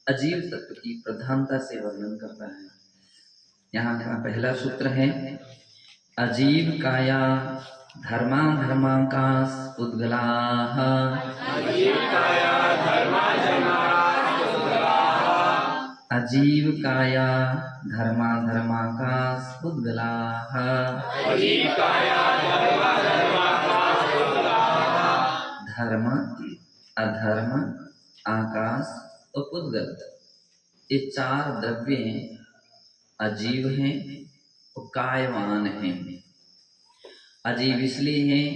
अजीव तत्व की प्रधानता से वर्णन करता है। यहाँ का पहला सूत्र है अजीव काया धर्मा धर्माकाश उद्गलाः। अजीव काया धर्मा धर्माकाश उद्गलाः। अजीव काया धर्मा धर्माकाश उद्गलाः। अजीव काया धर्मा धर्माकाश उद्गलाः। धर्म अधर्म आकाश और उद्गल, ये चार द्रव्य अजीव हैं और कायवान हैं। अजीव इसलिए हैं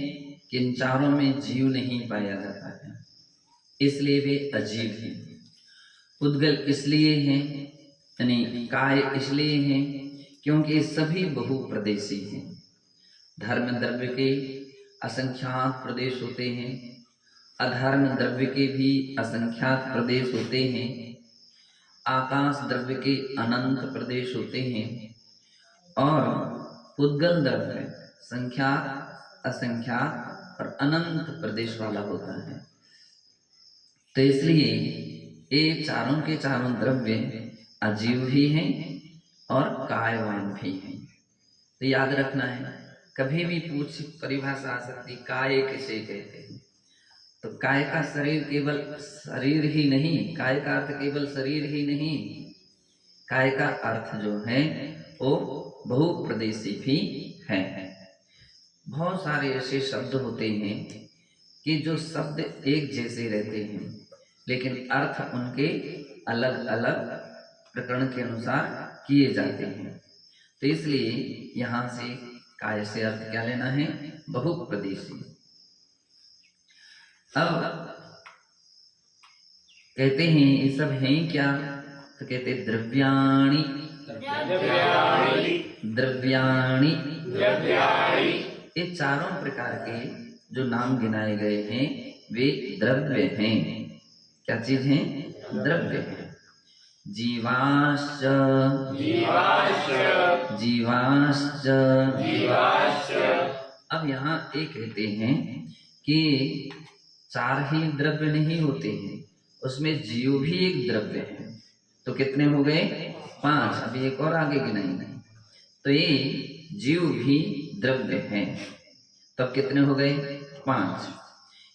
कि इन चारों में जीव नहीं पाया जाता है, इसलिए वे अजीव हैं। उद्गल इसलिए हैं, यानी काय इसलिए हैं क्योंकि ये सभी बहुप्रदेशी हैं। धर्म द्रव्य के असंख्यात प्रदेश होते हैं, अधर्म द्रव्य के भी असंख्यात प्रदेश होते हैं, आकाश द्रव्य के अनंत प्रदेश होते हैं और उद्गल द्रव्य संख्यात असंख्यात और अनंत प्रदेश वाला होता है। तो इसलिए ये चारों के चारों द्रव्य अजीव भी हैं और कायवान भी हैं। तो याद रखना है, कभी भी पूछ परिभाषा आ सकती काय किसे कहते हैं। तो काय का शरीर केवल शरीर ही नहीं, काय का अर्थ केवल शरीर ही नहीं, काय का अर्थ जो है वो बहुप्रदेशी भी है। बहुत सारे ऐसे शब्द होते हैं कि जो शब्द एक जैसे रहते हैं लेकिन अर्थ उनके अलग अलग प्रकरण के अनुसार किए जाते हैं। तो इसलिए यहाँ से काय से अर्थ क्या लेना है, बहुप्रदेशी। अब कहते हैं ये सब हैं क्या, तो कहते द्रव्याणि द्रव्याणि। ये चारों प्रकार के जो नाम गिनाए गए हैं वे द्रव्य हैं। क्या चीज हैं, द्रव्य हैं। जीवाश्च जीवाश्च। अब यहाँ एक कहते हैं कि चार ही द्रव्य नहीं होते हैं, उसमें जीव भी एक द्रव्य है। तो कितने हो गए, 5। अभी एक और आगे गिनाएंगे। तो ये जीव भी द्रव्य हैं, तब कितने हो गए, 5।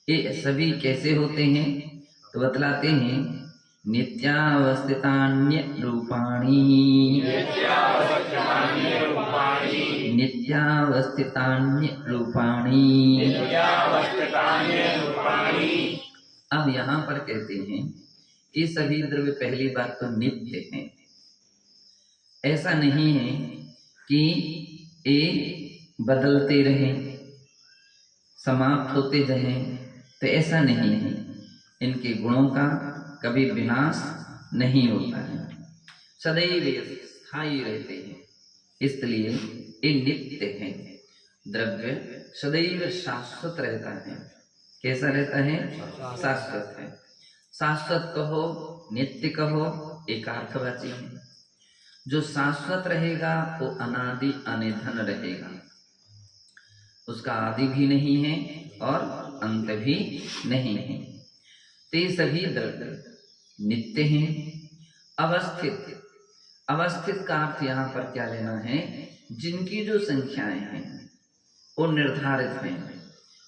ये सभी कैसे होते हैं, तो बतलाते हैं नित्यावस्थितान्य रूपाणि। नित्यावस्थितान्य रूपाणि। अब यहाँ पर कहते हैं ये सभी द्रव्य पहली बात तो नित्य हैं। ऐसा नहीं है कि ये बदलते रहें, समाप्त होते रहें, तो ऐसा नहीं है। इनके गुणों का कभी विनाश नहीं होता है, सदैव स्थायी रहते हैं, इसलिए ये नित्य हैं। द्रव्य सदैव शाश्वत रहता है। कैसा रहता है, शाश्वत है। शाश्वत कहो नित्य कहो एकार्थवाची है। जो शाश्वत रहेगा वो अनादि अनिधन रहेगा, उसका आदि भी नहीं है और अंत भी नहीं है। तो ये सभी द्रव्य नित्य हैं। अवस्थित, अवस्थित का अर्थ यहाँ पर क्या लेना है, जिनकी जो संख्याएं हैं वो निर्धारित हैं,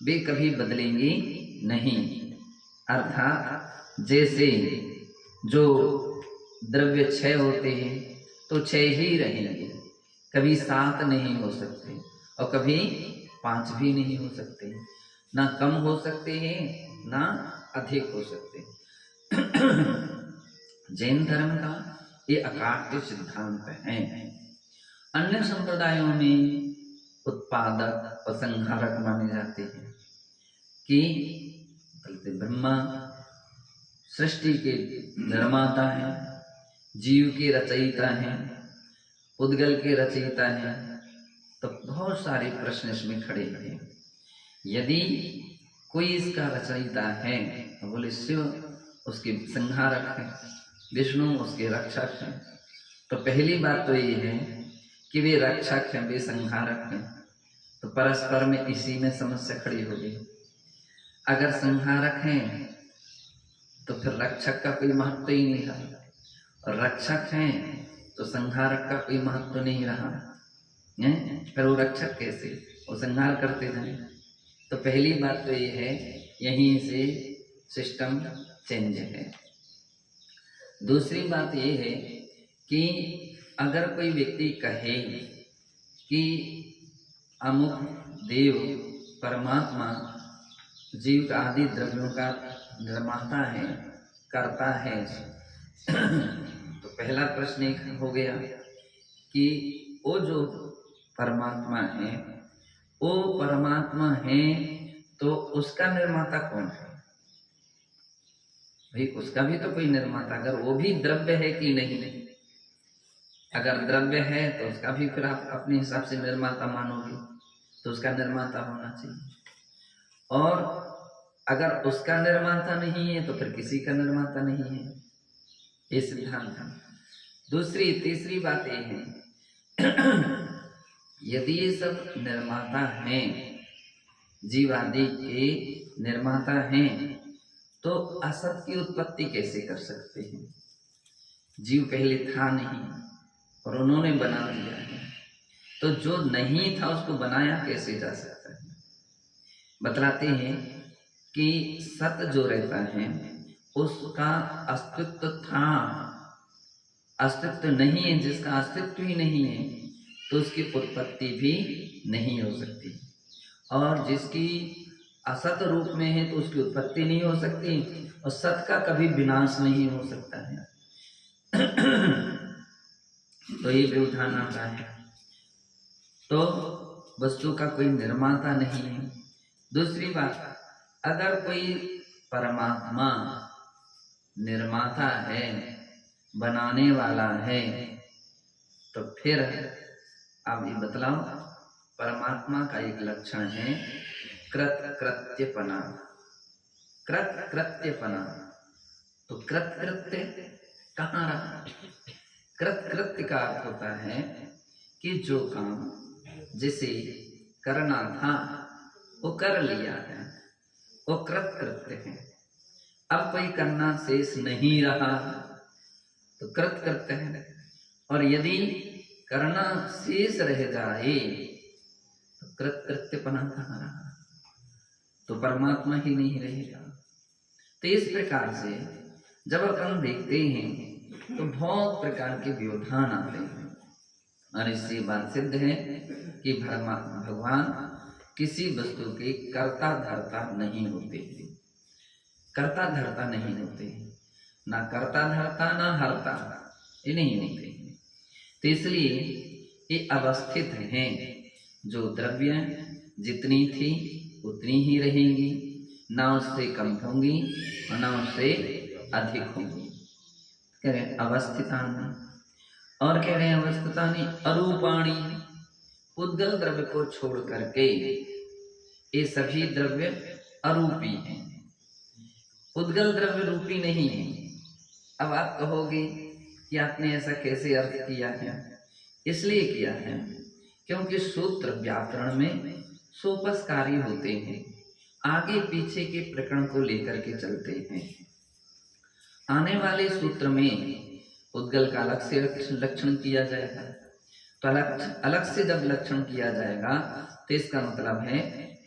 वे कभी बदलेंगे नहीं। अर्थात जैसे जो द्रव्य 6 होते हैं तो 6 ही रहेंगे, कभी 7 नहीं हो सकते और कभी 5 भी नहीं हो सकते, ना कम हो सकते हैं ना अधिक हो सकते। जैन धर्म का ये अकाट्य सिद्धांत है। अन्य संप्रदायों में उत्पादक और संहारक माने जाते हैं कि ब्रह्मा सृष्टि के निर्माता हैं, जीव के रचयिता हैं, उद्गल के रचयिता हैं। तो बहुत सारे प्रश्न इसमें खड़े हैं। यदि कोई इसका रचयिता है तो बोले शिव उसके संहारक हैं, विष्णु उसके रक्षक हैं। तो पहली बात तो ये है कि वे रक्षक हैं, वे संहारक हैं, तो परस्पर में इसी में समस्या खड़ी हो गई। अगर संहारक हैं तो फिर रक्षक का कोई महत्व ही नहीं रहा। और रक्षक हैं तो संहारक का कोई महत्व नहीं रहा है। फिर वो रक्षक कैसे, वो संहार करते जाए। तो पहली बात तो ये है, यहीं से सिस्टम चेंज है। दूसरी बात ये है कि अगर कोई व्यक्ति कहे कि अमुक देव परमात्मा जीव का आदि द्रव्यों का निर्माता है, करता है, तो पहला प्रश्न एक हो गया कि वो जो परमात्मा है, वो परमात्मा है तो उसका निर्माता कौन है? भाई उसका भी तो कोई निर्माता, अगर वो भी द्रव्य है कि नहीं, अगर द्रव्य है तो उसका भी फिर आप अपने हिसाब से निर्माता मानोगे, तो उसका निर्माता होना चाहिए। और अगर उसका निर्माता नहीं है तो फिर किसी का निर्माता नहीं है, ये सिद्धांत है। दूसरी तीसरी बात ये है यदि ये सब निर्माता हैं, जीव आदि के निर्माता हैं, तो असत की उत्पत्ति कैसे कर सकते हैं? जीव पहले था नहीं और उन्होंने बना दिया है, तो जो नहीं था उसको बनाया कैसे जा सकता है? बतलाते हैं कि सत जो रहता है उसका अस्तित्व था, अस्तित्व नहीं है, जिसका अस्तित्व ही नहीं है तो उसकी उत्पत्ति भी नहीं हो सकती, और जिसकी असत रूप में है तो उसकी उत्पत्ति नहीं हो सकती, और सत का कभी विनाश नहीं हो सकता है। तो ये व्यवधान आता है, तो वस्तु का कोई निर्माता नहीं है। दूसरी बात, अगर कोई परमात्मा निर्माता है, बनाने वाला है, तो फिर आप ये बतलाओ, परमात्मा का एक लक्षण है कृत्यपना। कृत्यपना, तो कृत्य कहाँ रहा? कृत्य का अर्थ होता है कि जो काम जिसे करना था वो कर लिया है, वो कृत्य है। अब कोई करना शेष नहीं रहा तो कृत्य है, और यदि करना शेष रह जाए तो कृत्यपना कहाँ रहा? तो परमात्मा ही नहीं रहेगा। तो इस प्रकार से जब अपन देखते हैं तो बहुत प्रकार के व्यवधान आते हैं, और इससे बात सिद्ध है कि भगवान किसी वस्तु के कर्ता धर्ता नहीं होते, कर्ता धर्ता नहीं होते, ना कर्ता धर्ता ना हर्ता, ये नहीं होते। तो इसलिए ये अवस्थित हैं, जो द्रव्य जितनी थी उतनी ही रहेंगी, ना उससे कम होंगी और ना उससे अधिक होंगी। कह रहे हैं अवस्थितानि, और कह रहे हैं अवस्थितानि अरूपाणि, उद्गल द्रव्य को छोड़ करके ये सभी द्रव्य अरूपी हैं, उद्गल द्रव्य रूपी नहीं है। अब आप कहोगे कि आपने ऐसा कैसे अर्थ किया है? इसलिए किया है क्योंकि सूत्र व्याकरण में सोपस्कारी होते हैं, आगे पीछे के प्रकरण को लेकर के चलते हैं। आने वाले सूत्र में उद्गल का अलग से लक्षण किया जाएगा, तो अलग से जब लक्षण किया जाएगा तो इसका मतलब है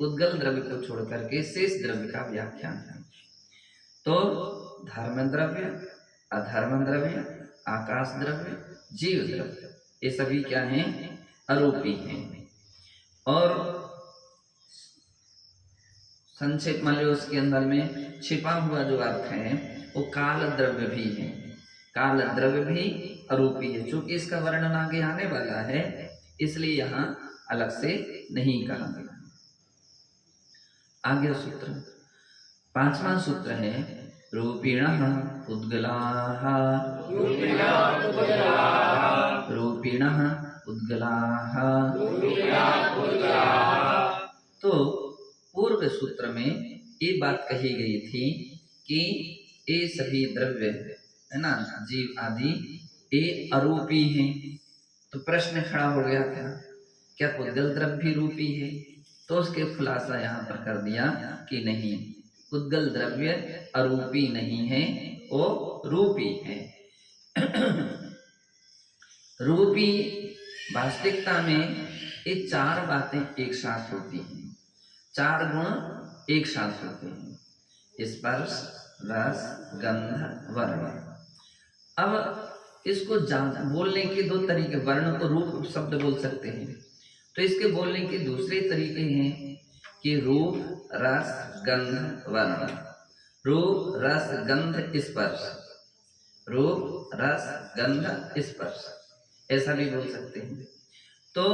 उद्गल द्रव्य को छोड़ करके शेष द्रव्य का व्याख्यान है। तो धर्म द्रव्य, अधर्म द्रव्य, आकाश द्रव्य, जीव द्रव्य, ये सभी क्या हैं? अरूपी हैं। और संक्षेप मान लो उसके अंदर में छिपा हुआ जो अर्थ है वो काल द्रव्य भी है, काल द्रव्य भी अरूपी है। चूंकि इसका वर्णन आगे आने वाला है इसलिए यहाँ अलग से नहीं कहा गया। आगे सूत्र, पांचवा सूत्र है रूपिणः उद्गलाः, रूपिणः उद्गलाः। तो पूर्व सूत्र में ये बात कही गई थी कि ये सभी द्रव्य है ना, जीव आदि ये अरूपी हैं। तो प्रश्न खड़ा हो गया था, क्या उद्गल द्रव्य भी रूपी है? तो उसके खुलासा यहाँ पर कर दिया कि नहीं, उद्गल द्रव्य अरूपी नहीं है, वो रूपी है। रूपी वास्तविकता में ये चार बातें एक साथ होती हैं, चार गुण एक साथ होते हैं, स्पर्श, रस, गंध, वर्ण। अब इसको बोलने के दो तरीके, वर्ण को रूप शब्द बोल सकते हैं, तो इसके बोलने के दूसरे तरीके हैं कि रूप, रस, गंध, वर्ण। रूप, रस, गंध, स्पर्श। रूप, रस, गंध, स्पर्श, ऐसा भी बोल सकते हैं। तो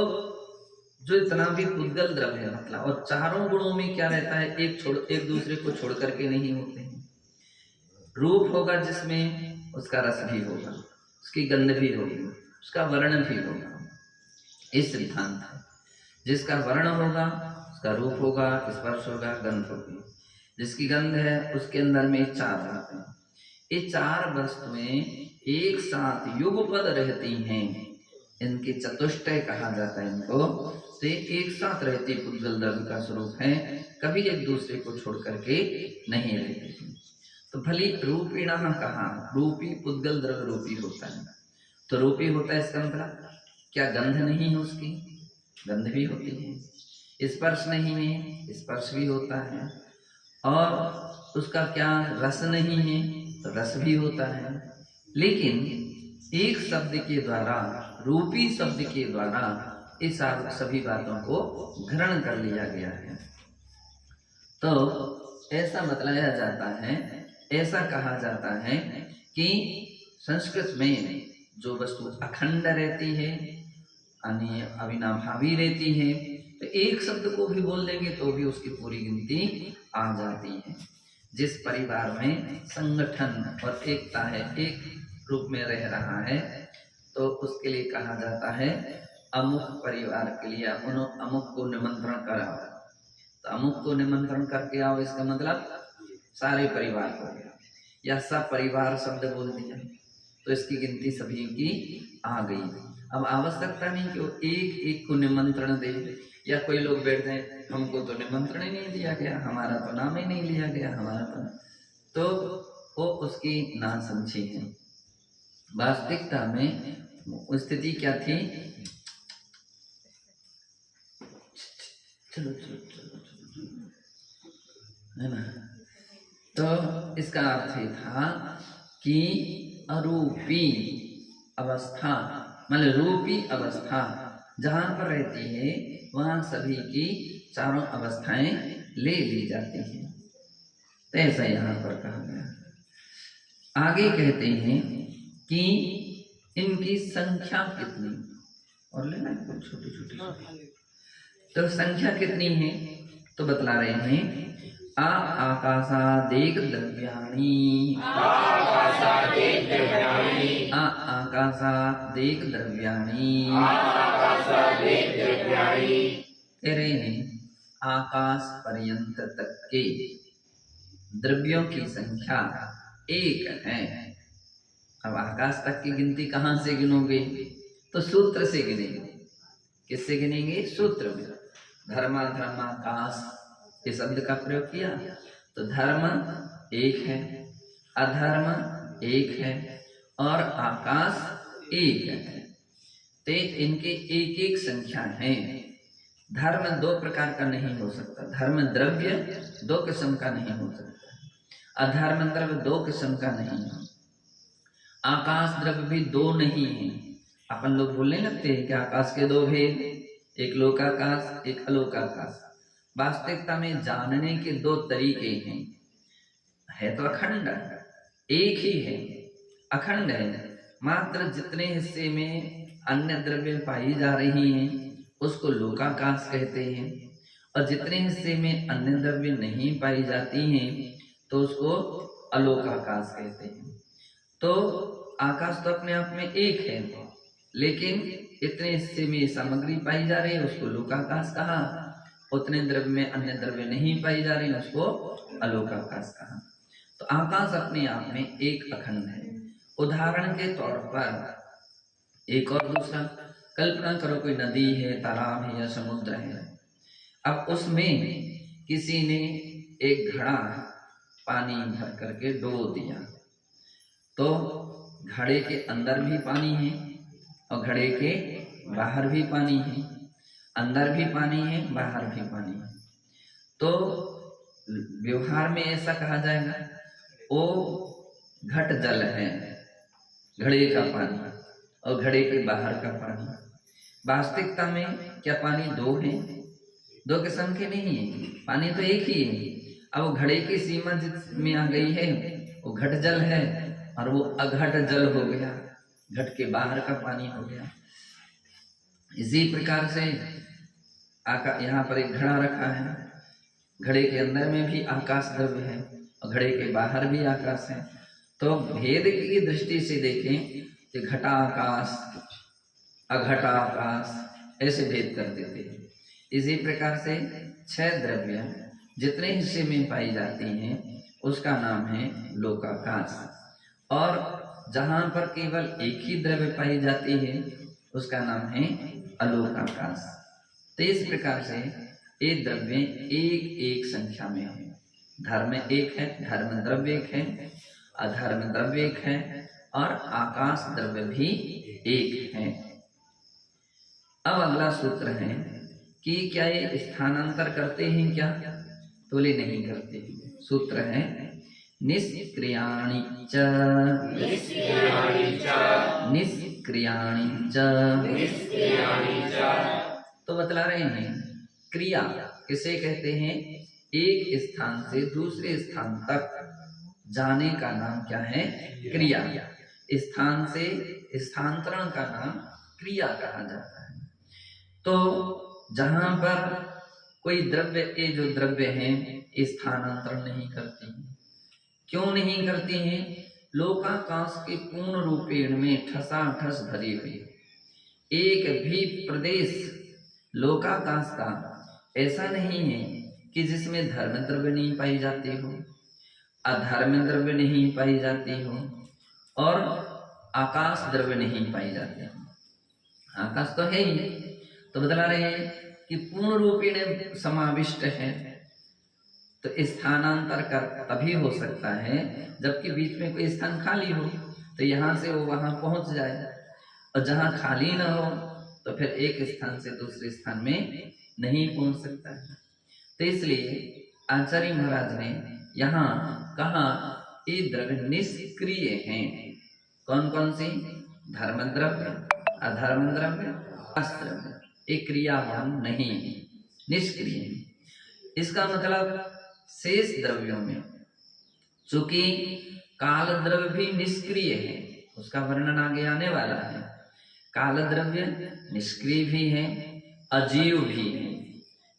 जो इतना भी पुद्गल द्रव्य है मतलब, और चारों गुणों में क्या रहता है, एक दूसरे को छोड़ करके नहीं होते हैं। रूप होगा जिसमें उसका रस भी होगा, उसकी गंध भी होगी, उसका वर्ण भी होगा, इस सिद्धांत है। जिसका वर्ण होगा उसका रूप होगा, स्पर्श होगा, गंध होगी। जिसकी गंध है उसके अंदर में चार बातें, ये चार वस्तुएं एक साथ युगपद रहती हैं, इनके चतुष्टय कहा जाता है इनको। से एक साथ रहती पुद्गल द्रव्य का स्वरूप है, कभी एक दूसरे को छोड़ करके नहीं रहती। तो भली रूपिणा कहा, रूपी पुद्गल द्रव्य रूपी होता है, तो रूपी होता है इसका मतलब क्या गंध नहीं है, उसकी गंध भी होती है। स्पर्श नहीं है, स्पर्श भी होता है। और उसका क्या रस नहीं है, तो रस भी होता है। लेकिन एक शब्द के द्वारा, रूपी शब्द के द्वारा इस सभी बातों को ग्रहण कर लिया गया है। तो ऐसा बतलाया जाता है, ऐसा कहा जाता है कि संस्कृत में जो वस्तु अखंड रहती है, अविनाभावी रहती है, तो एक शब्द को भी बोल देंगे तो भी उसकी पूरी गिनती आ जाती है। जिस परिवार में संगठन और एकता है, एक रूप में रह रहा है, तो उसके लिए कहा जाता है अमुक परिवार के लिए अमुक को निमंत्रण कराओ। तो अमुक को निमंत्रण करके आओ, इसका मतलब सारे परिवार को, या सब परिवार शब्द बोल दिया तो इसकी गिनती सभी की आ गई। अब आवश्यकता नहीं कि वो एक एक को निमंत्रण दे, या कोई लोग बैठ जाए हमको तो निमंत्रण ही नहीं दिया गया, हमारा तो नाम ही नहीं लिया गया, हमारा तो वो उसकी ना समझी है। वास्तविकता में स्थिति क्या थी, चलो चलो चलो चलो, है ना। तो इसका अर्थ ये था कि अरूपी अवस्था, मतलब रूपी अवस्था जहाँ पर रहती है वहाँ सभी की चारों अवस्थाएं ले ली जाती हैं। तो ऐसा यहाँ पर कहा गया। आगे कहते हैं कि इनकी संख्या कितनी, और लेना है छोटी छोटी, तो संख्या कितनी है तो बतला रहे हैं आकाशादेक द्रव्याणि, आकाशादेक द्रव्याणि, कह रहे हैं आकाश पर्यंत तक के द्रव्यों की संख्या एक है। अब आकाश तक की गिनती कहाँ से गिनोगे, तो सूत्र से गिनेंगे। किससे गिनेंगे, सूत्र में। धर्मा धर्माकाश ये शब्द का प्रयोग किया, तो धर्म एक है, अधर्म एक है, और आकाश एक है। तो इनके एक एक संख्या है। धर्म दो प्रकार का नहीं हो सकता, धर्म द्रव्य दो किस्म का नहीं हो सकता, अधर्म द्रव्य दो किस्म का नहीं है, आकाश द्रव्य भी दो नहीं है। अपन लोग बोलने लगते हैं कि आकाश के दो भेद, एक लोकाकाश एक अलोकाकाश। वास्तविकता में जानने के दो तरीके हैं, है तो अखंड, एक ही है, अखंड है। मात्र जितने हिस्से में अन्य द्रव्य पाई जा रही हैं उसको लोकाकाश कहते हैं, और जितने हिस्से में अन्य द्रव्य नहीं पाई जाती हैं तो उसको अलोकाकाश कहते हैं। तो आकाश तो अपने आप में एक है, लेकिन इतने हिस्से में सामग्री पाई जा रही है उसको लोकाकाश कहा, उतने द्रव्य में अन्य द्रव्य नहीं पाई जा रही उसको अलोकाकाश कहा। तो आकाश अपने आप में एक अखंड है। उदाहरण के तौर पर एक और दूसरा, कल्पना करो कोई नदी है, तालाब है या समुद्र है। अब उसमें किसी ने एक घड़ा पानी भर करके डो दिया, तो घड़े के अंदर भी पानी है और घड़े के बाहर भी पानी है, अंदर भी पानी है, बाहर भी पानी है। तो व्यवहार में ऐसा कहा जाएगा वो घट जल है, घड़े का पानी और घड़े के बाहर का पानी। वास्तविकता में क्या पानी दो है? दो किस्म के नहीं है, पानी तो एक ही है। अब वो घड़े की सीमा जिसमें आ गई है वो घट जल है और वो अघट जल हो गया, घट के बाहर का पानी हो गया। इसी प्रकार से यहाँ पर एक घड़ा रखा है, घड़े के अंदर में भी आकाश द्रव्य है और घड़े के बाहर भी आकाश है। तो भेद की दृष्टि से देखें कि घटाकाश अघटाकाश ऐसे भेद कर देते हैं। इसी प्रकार से 6 द्रव्य जितने हिस्से में पाई जाती हैं उसका नाम है लोकाकाश, और जहाँ पर केवल एक ही द्रव्य पाई जाती है उसका नाम है अलोकाकाश। तो इस प्रकार से ये द्रव्य एक एक संख्या में है। धर्म एक है, धर्म द्रव्य एक है, अधर्म द्रव्य एक है और आकाश द्रव्य भी एक है। अब अगला सूत्र है कि क्या ये स्थानांतर करते हैं क्या? तो ले नहीं करते। सूत्र है निष्क्रियाणि च, निष्क्रियाणि च। तो बतला रहे हैं क्रिया किसे कहते हैं? एक स्थान से दूसरे स्थान तक जाने का नाम क्या है? क्रिया। स्थान से स्थानांतरण का नाम क्रिया कहा जाता है। तो जहाँ पर कोई द्रव्य, ये जो द्रव्य हैं स्थानांतरण नहीं करती, क्यों नहीं करती हैं? लोकाकाश के पूर्ण रूपेण में ठसाठस भरी हुई, एक भी प्रदेश लोकाकाश का ऐसा नहीं है कि जिसमें धर्म द्रव्य नहीं पाई जाती हो, अधर्म द्रव्य नहीं पाई जाती हो और आकाश द्रव्य नहीं पाई जाती हो। आकाश तो है ही, तो बतला रहे हैं कि पूर्ण रूपेण समाविष्ट है। तो स्थानांतर कर तभी हो सकता है जबकि बीच में कोई स्थान खाली हो, तो यहाँ से वो वहाँ पहुँच जाए, और जहाँ खाली न हो तो फिर एक स्थान से दूसरे स्थान में नहीं पहुँच सकता है। तो इसलिए आचार्य महाराज ने यहाँ कहा ये द्रव्य निष्क्रिय हैं। कौन कौन सी? धर्म द्रव्य, अधर्म द्रव्य, आकाश द्रव्य। एक क्रियावान नहीं, निष्क्रिय। इसका मतलब शेष द्रव्यों में चूंकि काल द्रव्य भी निष्क्रिय है, उसका वर्णन आगे आने वाला है। काल द्रव्य निष्क्रिय भी है, अजीव भी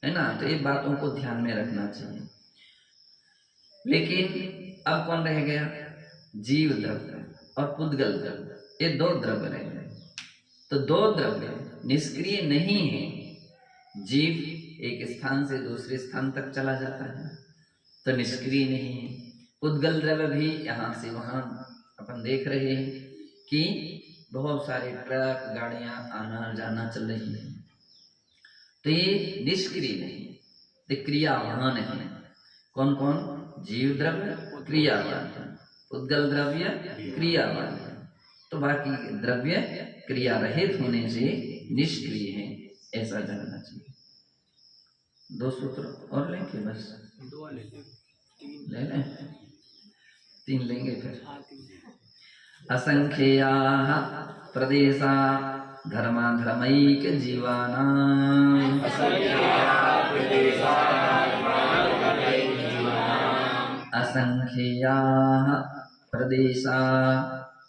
है ना। तो ये बातों को ध्यान में रखना चाहिए। लेकिन अब कौन रह गया? जीव द्रव्य और पुद्गल द्रव्य, ये 2 द्रव्य रह गए। तो 2 द्रव्य निष्क्रिय नहीं है। जीव एक स्थान से दूसरे स्थान तक चला जाता है तो निष्क्रिय नहीं है। पुद्गल द्रव्य भी यहाँ से वहाँ अपन देख रहे हैं कि बहुत सारे ट्रक गाड़ियाँ आना जाना चल रही है, तो ये निष्क्रिय नहीं, तो क्रियावान है। कौन कौन? जीव द्रव्य क्रियावान है, पुद्गल द्रव्य क्रियावान है। तो बाकी द्रव्य क्रिया रहित होने से निष्क्रिय है, ऐसा जानना चाहिए। 2 सूत्र और लेंगे, बस 2 ले लें, 3 लेंगे फिर। असंख्याः प्रदेशा धर्माधर्मैक जीवानां, असंख्याः प्रदेशा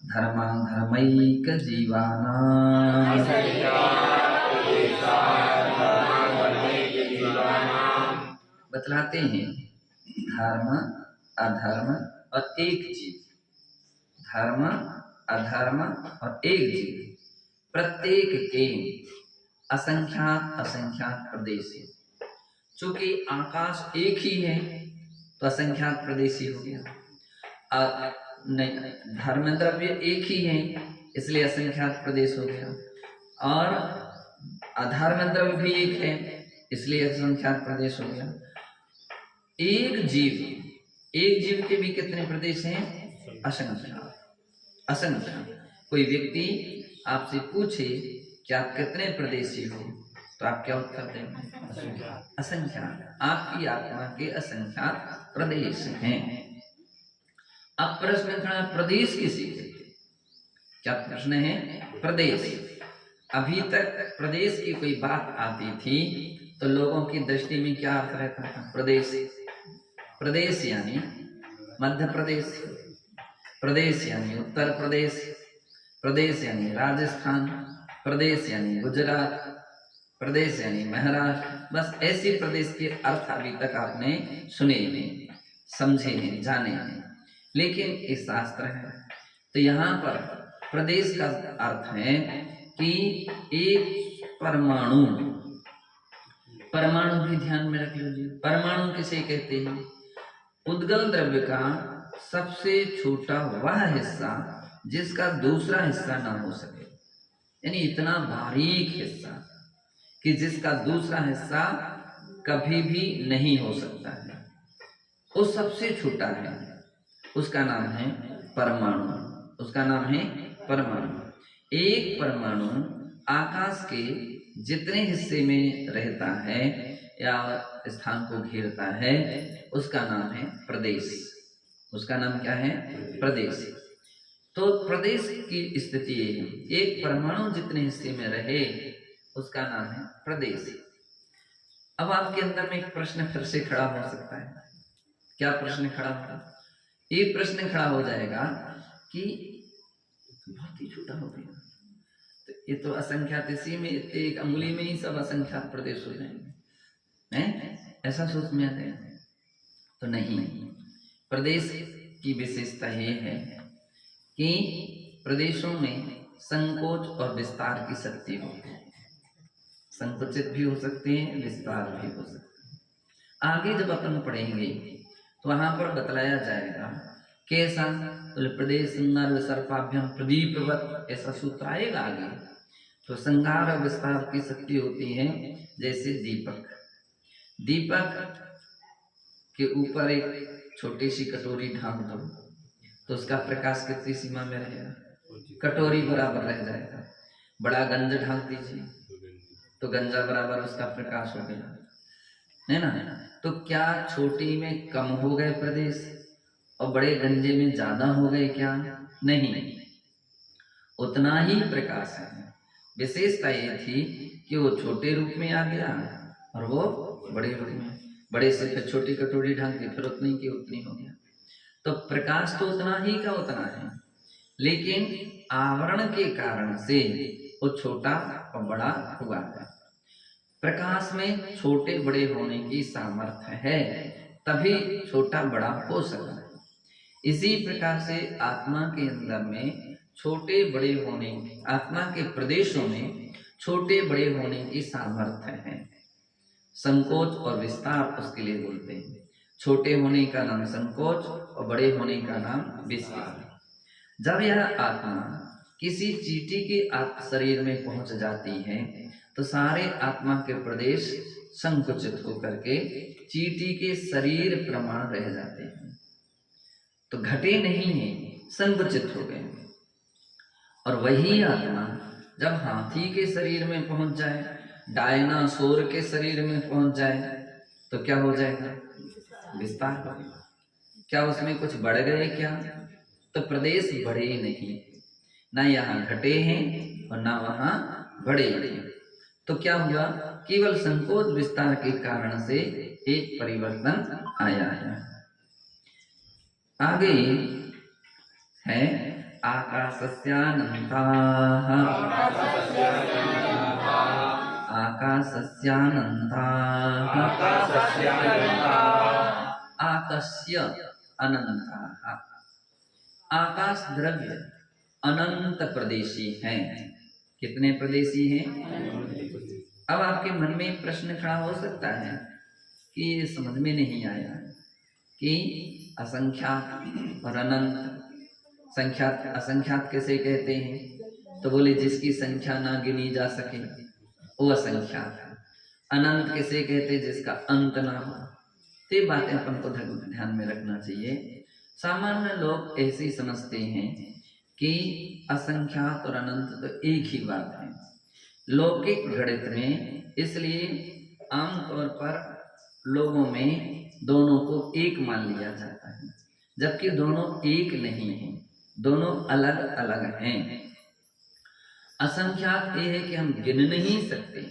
धर्माधर्मैक जीवानां। बतलाते हैं धर्म अधर्म और एक जीव, धर्म अधर्म और एक जीव, प्रत्येक के असंख्यात असंख्यात प्रदेश है। चूंकि आकाश एक ही है तो असंख्यात प्रदेशी हो गया। नहीं, धर्म द्रव्य एक ही है इसलिए असंख्यात प्रदेश हो गया, और अधर्म द्रव्य भी एक है इसलिए असंख्यात प्रदेश हो गया। एक जीव के भी कितने प्रदेश हैं? असंख्यात, असंख्यात। कोई व्यक्ति आपसे पूछे कि आप कितने प्रदेशी हो, तो आप क्या उत्तर देंगे? असंख्यात। आपकी आत्मा के असंख्यात प्रदेश हैं। अब प्रश्न खड़ा, प्रदेश किसी के? क्या प्रश्न है? प्रदेश। अभी तक प्रदेश की कोई बात आती थी तो लोगों की दृष्टि में क्या अर्थ रहता था? प्रदेश। प्रदेश यानी मध्य प्रदेश, प्रदेश यानी उत्तर प्रदेश, प्रदेश यानी राजस्थान, प्रदेश यानी गुजरात, प्रदेश यानी महाराष्ट्र। बस ऐसे प्रदेश के अर्थ अभी तक आपने सुने हैं, समझे हैं, जाने हैं। लेकिन इस शास्त्र है तो यहाँ पर प्रदेश का अर्थ है कि एक परमाणु। परमाणु भी ध्यान में रख लीजिए। परमाणु किसे कहते हैं? उद्गल द्रव्य का सबसे छोटा वह हिस्सा जिसका दूसरा हिस्सा ना हो सके, यानी इतना बारीक हिस्सा कि जिसका दूसरा हिस्सा कभी भी नहीं हो सकता है, वो सबसे छोटा है, उसका नाम है परमाणु। उसका नाम है परमाणु। एक परमाणु आकाश के जितने हिस्से में रहता है या स्थान को घेरता है उसका नाम है प्रदेश। उसका नाम क्या है? प्रदेश। तो प्रदेश की स्थिति ये है, एक परमाणु जितने हिस्से में रहे उसका नाम है प्रदेश। अब आपके अंदर में एक प्रश्न फिर से खड़ा हो सकता है। क्या प्रश्न खड़ा होगा? एक प्रश्न खड़ा हो जाएगा कि बहुत ही छोटा हो गया, तो ये तो असंख्यात, इसी में एक अंगुली में ही सब असंख्यात प्रदेश हो जाएंगे, हैं? ऐसा सोच में आ गया तो नहीं। प्रदेश की विशेषता ये है कि प्रदेशों में संकोच और विस्तार की शक्ति होती है। संकुचित भी हो सकते हैं, विस्तार भी हो सकते हैं। आगे जब अपन पढ़ेंगे तो वहां पर बतलाया जाएगा कैसा। प्रदेश संगार सर्पाभ्यम प्रदीपवत, ऐसा सूत्र आएगा आगे। तो संगार और विस्तार की शक्ति होती है जैसे दीपक। दीपक के ऊपर एक छोटी सी कटोरी ढांक दो तो उसका प्रकाश कितनी सीमा में रहेगा? कटोरी बराबर रह जाएगा। बड़ा गंज ढांक दीजिए तो गंजा बराबर उसका प्रकाश हो गया, है ना? तो क्या छोटी में कम हो गए प्रदेश और बड़े गंजे में ज्यादा हो गए? क्या नहीं, उतना ही प्रकाश है। विशेषता ये थी कि वो छोटे रूप में आ गया और वो बड़े रूप में, बड़े से फिर छोटी कटोरी ढांक दी, फिर उतनी की उतनी हो गया। तो प्रकाश तो उतना ही का उतना है, लेकिन आवरण के कारण से वो छोटा और बड़ा हुआ है। प्रकाश में छोटे बड़े होने की सामर्थ्य है, तभी छोटा बड़ा हो सकता है। इसी प्रकार से आत्मा के अंदर में छोटे बड़े होने, आत्मा के प्रदेशों में छोटे बड़े होने की सामर्थ्य है। संकोच और विस्तार उसके लिए बोलते हैं। छोटे होने का नाम संकोच और बड़े होने का नाम विस्तार। जब यह आत्मा किसी चींटी के शरीर में पहुंच जाती है तो सारे आत्मा के प्रदेश संकुचित होकर के चींटी के शरीर प्रमाण रह जाते हैं। तो घटे नहीं है, संकुचित हो गए। और वही आत्मा जब हाथी के शरीर में पहुंच जाए, डायनासोर के शरीर में पहुंच जाए तो क्या हो जाएगा? विस्तार हो जाएगा। क्या उसमें कुछ बढ़ गए? क्या तो प्रदेश बढ़े नहीं, ना यहाँ घटे हैं और ना वहाँ बढ़े हैं। तो क्या हुआ? केवल संकोच विस्तार के कारण से एक परिवर्तन आया है। आगे है आकाशस्यानन्ताः, आकाशस्यानन्ताः, आकाशस्य अनंताः। आकाश द्रव्य अनंत प्रदेशी हैं। कितने प्रदेशी हैं? अब आपके मन में प्रश्न खड़ा हो सकता है कि ये समझ में नहीं आया कि असंख्यात और अनंत, संख्यात असंख्यात कैसे कहते हैं? तो बोले जिसकी संख्या ना गिनी जा सके वो असंख्यात है। अनंत कैसे कहते? जिसका अंत ना हो। तो ये बातें अपन को ध्यान में रखना चाहिए। सामान्य लोग ऐसे ही समझते हैं कि असंख्यात और अनंत तो एक ही बात है लौकिक गणित में। इसलिए आमतौर पर लोगों में दोनों को एक मान लिया जाता है, जबकि दोनों एक नहीं है, दोनों अलग अलग हैं। असंख्यात ये है कि हम गिन नहीं सकते,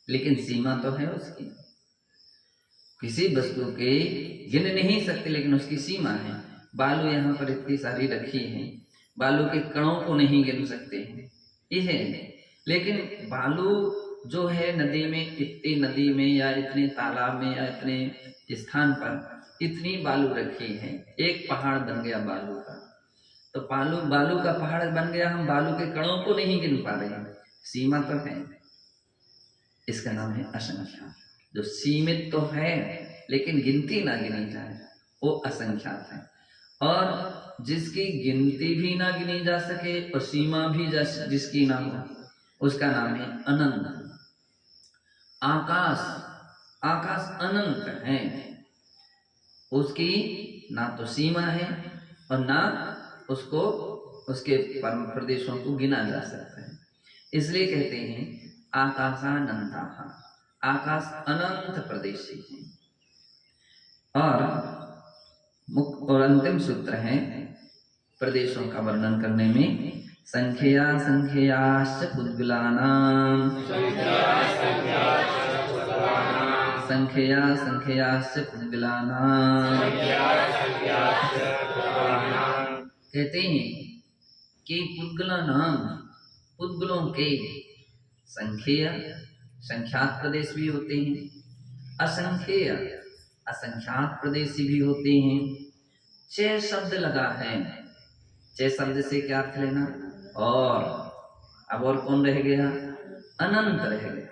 लेकिन सीमा तो है उसकी। किसी वस्तु के गिन नहीं सकते लेकिन उसकी सीमा है। बालू यहाँ पर इतनी सारी रखी है, बालू के कणों को नहीं गिन सकते हैं, ये है। लेकिन बालू जो है नदी में, इतनी नदी में या इतने तालाब में या इतने स्थान पर इतनी बालू रखी है, एक पहाड़ बन गया बालू का। तो बालू का पहाड़ बन गया, हम बालू के कणों को नहीं गिन पा रहे हैं, सीमा तो है। इसका नाम है असंख्यात। जो सीमित तो है लेकिन गिनती ना गिनी जाए वो असंख्यात है। और जिसकी गिनती भी ना गिनी जा सके और सीमा भी जिसकी ना हो उसका नाम है अनंत। आकाश अनंत है, उसकी ना तो सीमा है और ना उसको उसके परम प्रदेशों को गिना जा सकता है। इसलिए कहते हैं आकाशानंताः, आकाश अनंत प्रदेशी है। और अंतिम सूत्र है प्रदेशों का वर्णन करने में, संख्या संख्याश्च पुद्गलानां, संख्या संख्याश्च पुद्गलानां। कहते हैं कि पुद्गलानां, पुद्गलों के, संख्या संख्यात प्रदेश भी होते हैं, असंख्य असंख्यात प्रदेशी भी होते हैं। 6 शब्द लगा है, 6 शब्द से क्या अर्थ लेना? और अब और कौन रह गया? अनंत रह गया।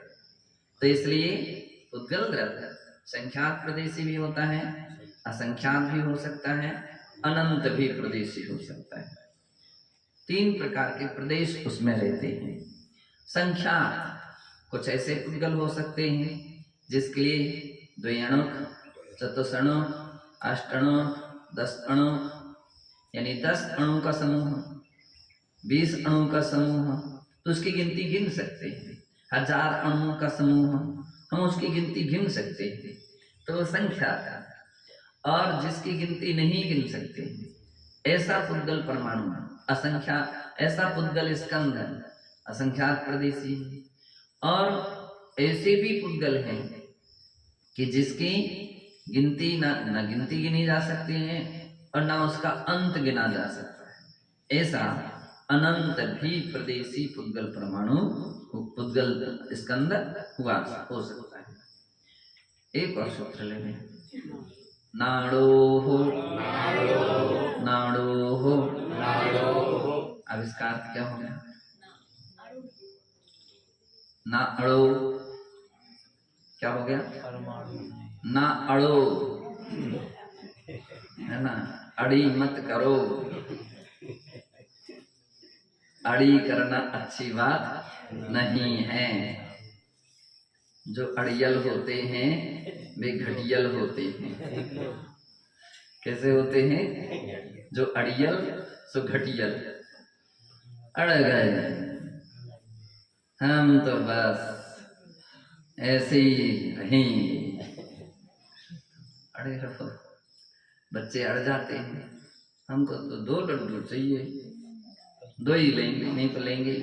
तो इसलिए पुद्गल द्रव्य संख्यात प्रदेशी भी होता है, असंख्यात भी हो सकता है, अनंत भी प्रदेशी हो सकता है। 3 प्रकार के प्रदेश उसमें रहते हैं। संख्या कुछ ऐसे पुद्गल हो सकते हैं जिसके लिए द्व्यणुक, चतुष्णुक, अष्टणुक, 10 अणुक, यानी 10 अणु का समूह, 20 अणु का समूह, तो उसकी गिनती गिन सकते हैं। 1000 अणुओं का समूह, हम उसकी गिनती गिन सकते हैं, तो वो संख्या है। और जिसकी गिनती नहीं गिन सकते, ऐसा पुद्गल परमाणु, असंख्या, ऐसा पुद्गल स्कंद, असंख्यात प्रदेशी। और ऐसे भी पुद्गल हैं कि जिसकी गिनती न गिनती गिनी जा सकती है और ना उसका अंत गिना जा सकता है। ऐसा अनंत भी प्रदेशी पुद्गल परमाणु, पुद्गल स्कंद हो सकता है। एक और सूत्र ले लें, नाड़ोः, नाड़ोः। अब इसका अर्थ क्या हो गया? ना अड़ो, क्या हो गया? ना अड़ो, है ना? अड़ी मत करो, अड़ी करना अच्छी बात नहीं है। जो अड़ियल होते हैं वे घटियल होते हैं। कैसे होते हैं? जो अड़ियल सो घटियल। अड़ गए हम तो बस ऐसे ही रहेंगे। अड़े रहो, बच्चे अड़ जाते हैं, हमको तो 2 लड्डू चाहिए, 2 ही लेंगे, नहीं तो लेंगे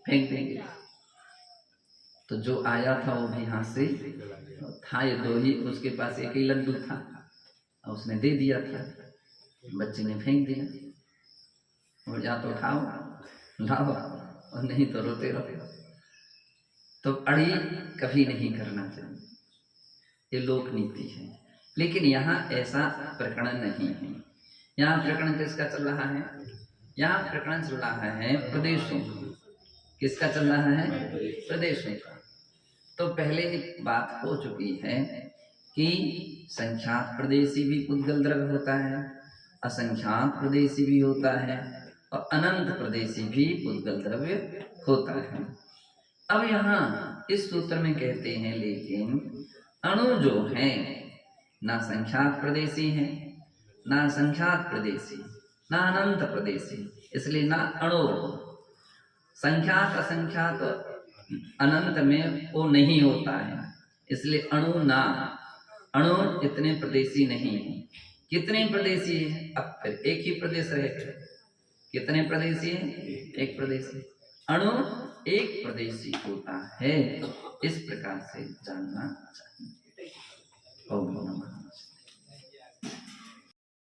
फेंक देंगे। तो जो आया था वो भी हाथ से था, ये 2 ही, उसके पास एक ही लड्डू था और उसने दे दिया था, बच्चे ने फेंक दिया। और या तो खाओ लाओ और नहीं तो रोते रहो। तो अड़ी कभी नहीं करना चाहिए, ये लोक नीति है। लेकिन यहाँ ऐसा प्रकरण नहीं है। यहाँ प्रकरण किसका चल रहा है? यहाँ प्रकरण चल रहा है प्रदेशों। किसका चल रहा है? प्रदेशों का। तो पहले एक बात हो चुकी है कि संख्यात प्रदेशी भी पुद्गल द्रव्य होता है, असंख्यात प्रदेशी भी होता है और अनंत प्रदेशी भी पुद्गल द्रव्य होता है। अब यहाँ इस सूत्र में कहते हैं लेकिन अणु जो है ना संख्यात प्रदेशी है, ना संख्यात प्रदेशी, ना अनंत प्रदेशी, इसलिए ना अणु, संख्यात असंख्यात अनंत में वो नहीं होता है, इसलिए अणु ना। अणु इतने प्रदेशी नहीं है। कितने प्रदेशी है? अब फिर एक ही प्रदेश रहेगा। कितने प्रदेशी है? एक प्रदेशी। अणु एक प्रदेशी होता है, इस प्रकार से जानना चाहिए। ओम नमः।